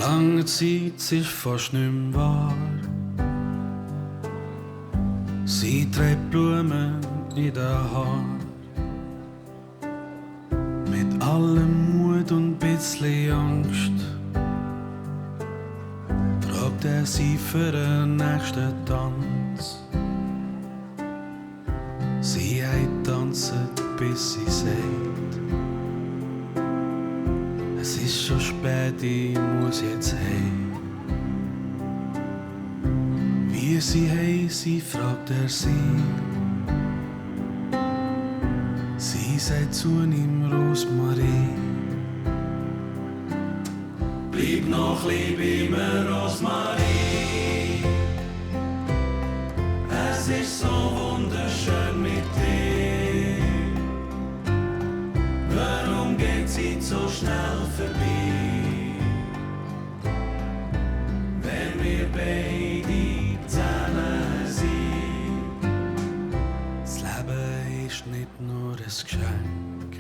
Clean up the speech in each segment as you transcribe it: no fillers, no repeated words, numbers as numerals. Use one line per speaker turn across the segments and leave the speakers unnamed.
Lange Zeit ist fast nicht mehr wahr. Sie trägt Blumen in den Haaren. Mit allem Mut und bisschen Angst fragt er sie für den nächsten Tanz. Sie hat tanzt, bis sie sagt: Es ist schon spät, ich muss jetzt heim. Wie sie heisst, fragt er sie. Sie sagt zu ihm: Rosmarie. Bleib noch lieb immer, Rosmarie. Es ist so wunderschön mit dir. Warum geht sie so schnell vorbei? Wenn wir beide zusammen sind. Das Leben ist nicht nur ein Geschenk.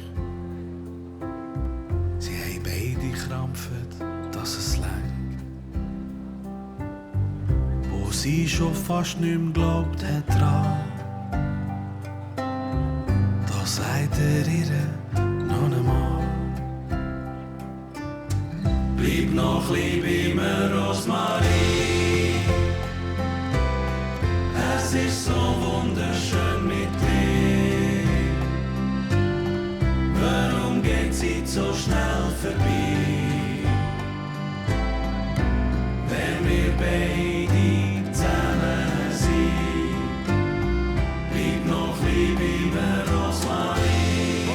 Sie haben beide krampft, dass es lenkt. Wo sie schon fast nicht mehr glaubt hat dran, da sagt er ihr noch einmal: Bleib noch lieb immer, Rosmarie. Es ist so wunderschön mit dir. Warum geht sie so schnell vorbei? Wenn wir beide zusammen sind. Bleib noch lieb immer, Rosmarie.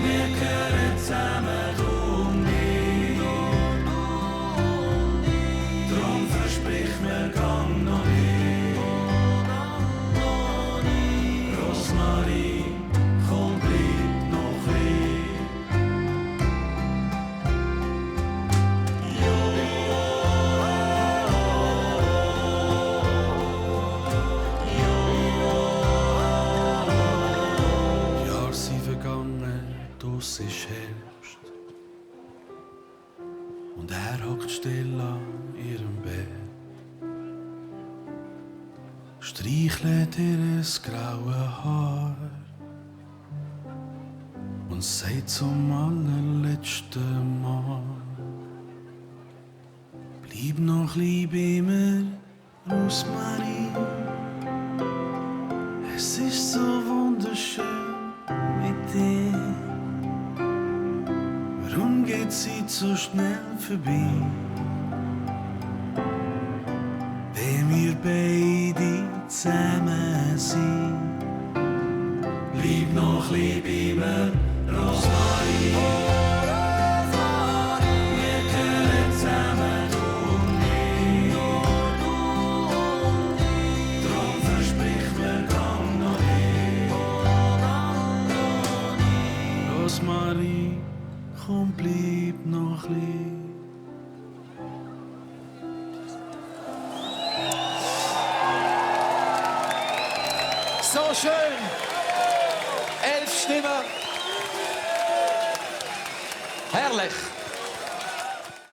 Wir gehören zusammen, du und ich. Drum versprich mir, gang noch nicht. Rosmarie, komm, bleib noch lieb. Jahre sind vergangen, drauss ist Herbst. Und er hockt still an ihrem Bett, streichelt ihr graue Haar und sagt zum allerletzten Mal: Bleib noch lieb immer, Rosmarie. Es ist so wunderschön mit dir. Warum geht sie so schnell vorbei? Wenn wir beide zusammen sind. Bleib noch lieb immer, Rosmarie. Wir gehören zusammen, du und ich. Drum versprich mir, gang noch nicht. Rosmarie, komm, bleib noch lieb.
So schön! 11 Stimmen. Herrlich!